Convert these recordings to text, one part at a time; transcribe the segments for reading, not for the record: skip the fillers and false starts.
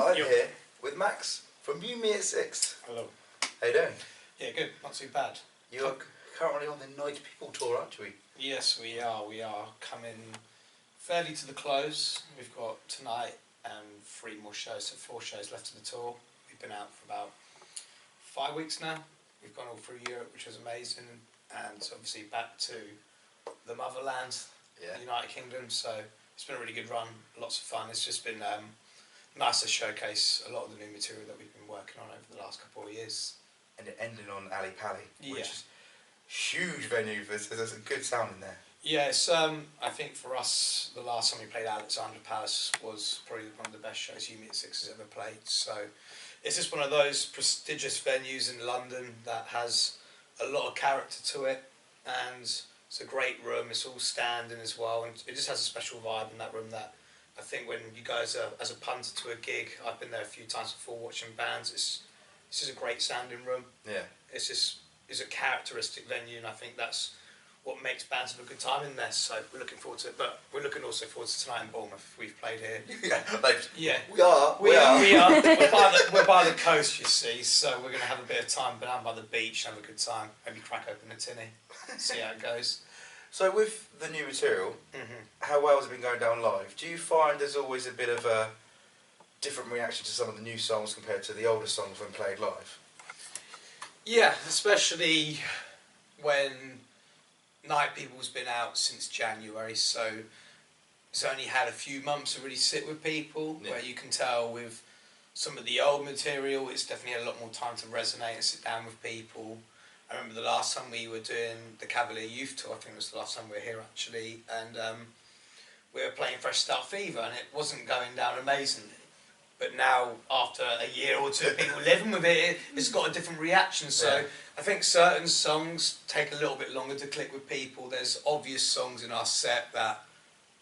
I'm here with Max from Mew Me at 6. Hello. How you doing? Yeah, good. Not too bad. You're currently on the Night People tour, aren't we? Yes, we are. We are coming fairly to the close. We've got tonight and 3 more shows, so 4 shows left of the tour. We've been out for about 5 weeks now. We've gone all through Europe, which was amazing, and obviously back to the motherland, the United Kingdom. So it's been a really good run, lots of fun. It's just been nice to showcase a lot of the new material that we've been working on over the last couple of years. And it ended on Ali Pali, Yeah. which is huge venue. There's a good sound in there. Yeah, it's, I think for us, the last time we played Alexandra Palace was probably one of the best shows Mew Me at 6 has ever played. So it's just one of those prestigious venues in London that has a lot of character to it, and it's a great room. It's all standing as well, and it just has a special vibe in that room that I think when you go as a punter to a gig, I've been there a few times before watching bands, it's just a great sounding room. Yeah. It's a characteristic venue, and I think that's what makes bands have a good time in there. So we're looking forward to it, but we're looking also forward to tonight in Bournemouth. We've played here. Yeah, We are. We are. We're by the coast, you see, so we're going to have a bit of time down by the beach, have a good time, maybe crack open a tinny, see how it goes. So with the new material, how well has it been going down live? Do you find there's always a bit of a different reaction to some of the new songs compared to the older songs when played live? Yeah, especially when Night People's been out since January, so it's only had a few months to really sit with people, where you can tell with some of the old material, it's definitely had a lot more time to resonate and sit down with people. I remember the last time we were doing the Cavalier Youth Tour, I think it was the last time we were here actually, and we were playing Fresh Start Fever, and it wasn't going down amazingly. But now, after a year or two of people living with it, it's got a different reaction. So I think certain songs take a little bit longer to click with people. There's obvious songs in our set that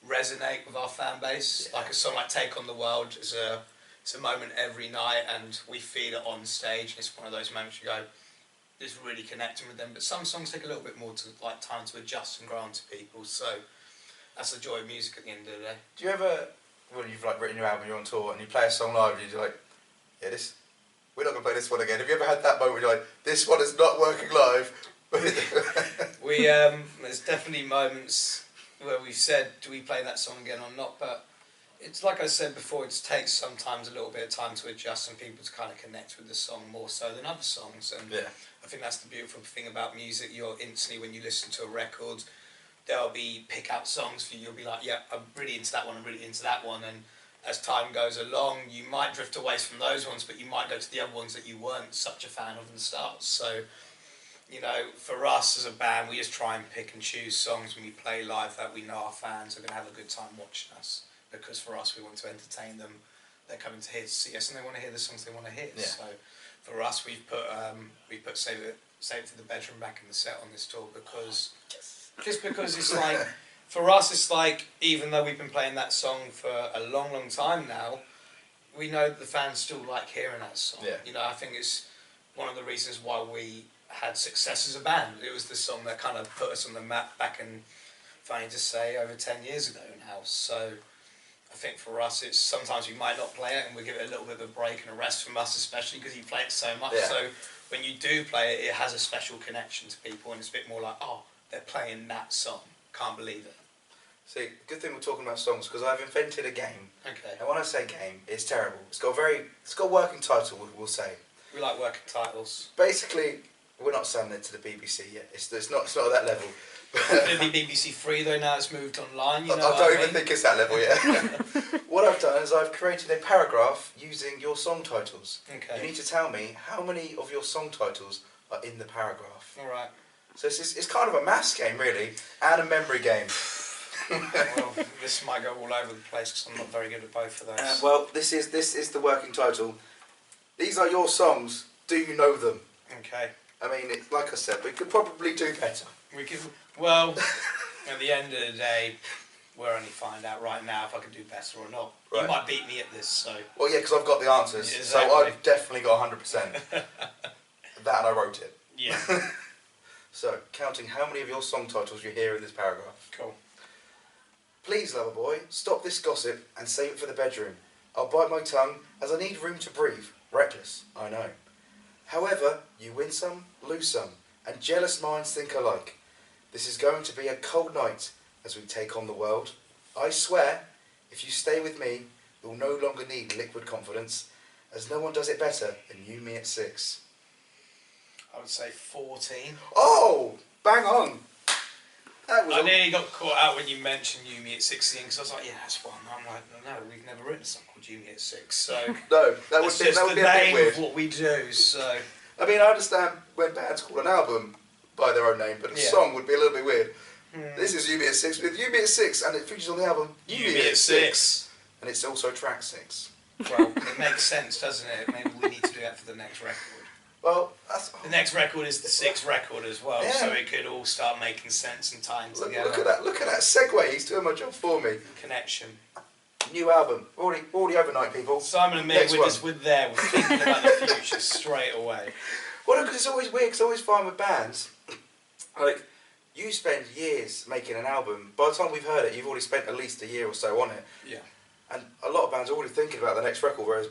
resonate with our fan base. Like a song like Take on the World is it's a moment every night, and we feel it on stage. It's one of those moments you go, just really connecting with them. But some songs take a little bit more time to adjust and grow onto people. So that's the joy of music at the end of the day. Do you ever, when you've written your album, you're on tour, and you play a song live, and you're like, yeah, we're not going to play this one again. Have you ever had that moment where you're like, this one is not working live? There's definitely moments where we've said, do we play that song again or not? But it's like I said before, it takes sometimes a little bit of time to adjust and people to kind of connect with the song more so than other songs. And I think that's the beautiful thing about music. You're instantly, when you listen to a record, there'll be pick-out songs for you. You'll be like, yeah, I'm really into that one, I'm really into that one. And as time goes along, you might drift away from those ones, but you might go to the other ones that you weren't such a fan of in the start. So, you know, for us as a band, we just try and pick and choose songs when we play live that we know our fans are going to have a good time watching us. Because for us, we want to entertain them. They're coming to see us, and they want to hear the songs they want to hear. Yeah. So, for us, we've put Save It for the Bedroom back in the set on this tour because just because it's like, for us, it's like, even though we've been playing that song for a long, long time now, we know that the fans still like hearing that song. Yeah. You know, I think it's one of the reasons why we had success as a band. It was the song that kind of put us on the map back in, funny to say, over 10 years ago now. So I think for us, it's sometimes we might not play it and we give it a little bit of a break and a rest from us, especially because you play it so much. Yeah. So when you do play it, it has a special connection to people, and it's a bit more like, oh, they're playing that song. Can't believe it. See, good thing we're talking about songs, because I've invented a game. Okay. And when I say game, it's terrible. It's got a working title, we'll say. We like working titles. Basically, we're not selling it to the BBC yet. It's not at that level. It'll be BBC Three though. Now it's moved online. You know I don't even think it's that level yet. What I've done is I've created a paragraph using your song titles. Okay. You need to tell me how many of your song titles are in the paragraph. All right. So it's kind of a maths game, really, and a memory game. Well, this might go all over the place because I'm not very good at both of those. Well, this is the working title. These are your songs. Do you know them? Okay. I mean, like I said, we could probably do better. We could. Well, at the end of the day, we'll only find out right now if I can do better or not. Right. You might beat me at this, so. Well, yeah, because I've got the answers, exactly. So I've definitely got 100%. That and I wrote it. Yeah. So, counting how many of your song titles you hear in this paragraph. Cool. Please, lover boy, stop this gossip and save it for the bedroom. I'll bite my tongue as I need room to breathe. Reckless, I know. However, you win some, lose some, and jealous minds think alike. This is going to be a cold night as we take on the world. I swear, if you stay with me, you'll no longer need liquid confidence, as no one does it better than you, me at 6. I would say 14. Oh, bang on. That was I nearly got caught out when you mentioned You Me at 16 because I was like, yeah, that's one. I'm like, no, we've never written a song called You Me at 6. So no, that would it's be, just that would the be a bit name weird. of what we do. So I mean, I understand when bands call an album by their own name, but a song would be a little bit weird. This is You Me at 6 with You Me at 6, and it features on the album You Me at 6. And it's also track 6. Well, it makes sense, doesn't it? Maybe we need to do that for the next record. Well, that's... The next record is the 6th record as well, so it could all start making sense and tying together. Look at that segue, he's doing my job for me. Connection. New album, already overnight, people. Simon and me, we're thinking about the future straight away. Well, because it's always weird, because I always find with bands, like, you spend years making an album, by the time we've heard it, you've already spent at least a year or so on it. Yeah. And a lot of bands are already thinking about the next record, whereas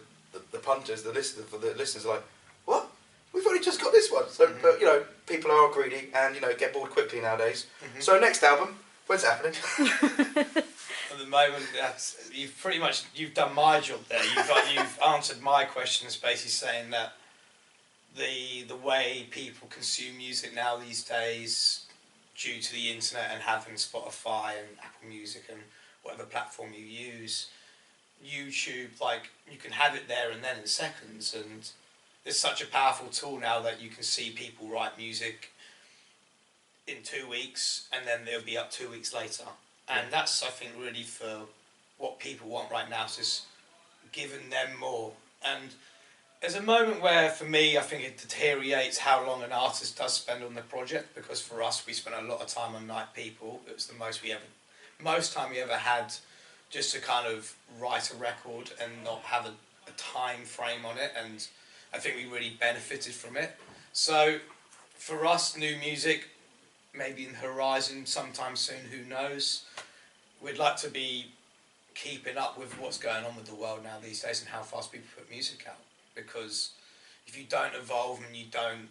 the punters, the listeners are like, what? We've only just got this one. So, but, you know, people are greedy and, you know, get bored quickly nowadays. So next album, when's it happening? At the moment, you've done my job there. You've answered my questions, basically saying that the way people consume music now these days, due to the internet and having Spotify and Apple Music and whatever platform you use, YouTube, like, you can have it there and then in seconds, and it's such a powerful tool now that you can see people write music in 2 weeks and then they'll be up 2 weeks later. And that's, I think, really for what people want right now, is just giving them more. And there's a moment where, for me, I think it deteriorates how long an artist does spend on the project, because for us, we spent a lot of time on Night People. It was the most time we ever had just to kind of write a record and not have a time frame on it, and I think we really benefited from it. So for us, new music, maybe in the horizon sometime soon, who knows. We'd like to be keeping up with what's going on with the world now these days and how fast people put music out, because if you don't evolve and you don't,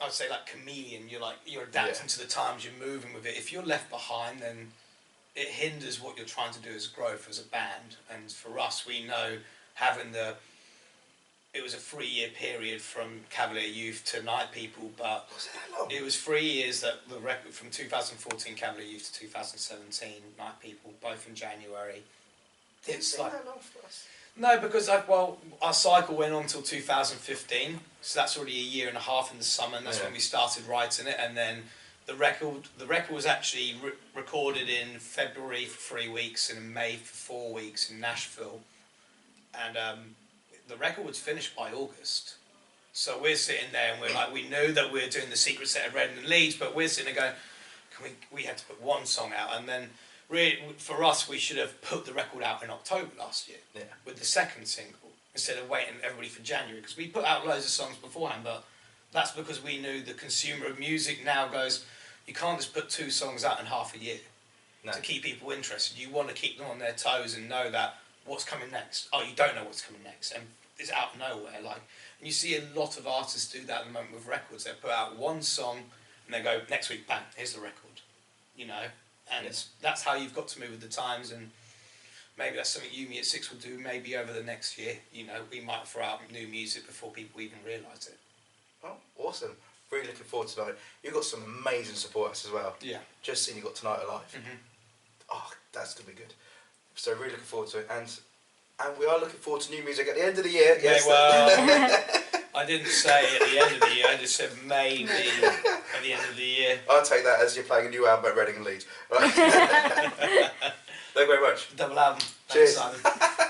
I'd say like chameleon, you're adapting to the times, you're moving with it. If you're left behind, then it hinders what you're trying to do as growth as a band. And for us, we know it was a 3-year period from Cavalier Youth to Night People, but was it that long? It was 3 years that the record from 2014 Cavalier Youth to 2017 Night People, both in January. It's like that long for us. No, because our cycle went on till 2015, so that's already a year and a half in the summer, and that's when we started writing it. And then the record was actually recorded in February for 3 weeks and in May for 4 weeks in Nashville, and the record was finished by August. So we're sitting there and we're like, we knew that we were doing the secret set of Reading and Leeds, but we're sitting there going, we had to put one song out, and then really, for us, we should have put the record out in October last year with the second single, instead of waiting everybody for January, because we put out loads of songs beforehand, but that's because we knew the consumer of music now goes, you can't just put 2 songs out in half a year to keep people interested. You want to keep them on their toes and know that what's coming next. Oh, you don't know what's coming next, and it's out of nowhere. And you see a lot of artists do that at the moment with records. They put out one song and they go, next week, bang, here's the record, you know. And that's how you've got to move with the times, and maybe that's something You Me at 6 will do. Maybe over the next year, you know, we might throw out new music before people even realise it. Oh, awesome. Really looking forward to tonight. You've got some amazing supporters as well. Yeah. Just seen you got Tonight Alive. Oh, that's going to be good. So really looking forward to it. And we are looking forward to new music at the end of the year. Yes. Well, I didn't say at the end of the year, I just said maybe at the end of the year. I'll take that as you're playing a new album at Reading and Leeds. Right. Thank you very much. Double album. Cheers. Thanks, Simon.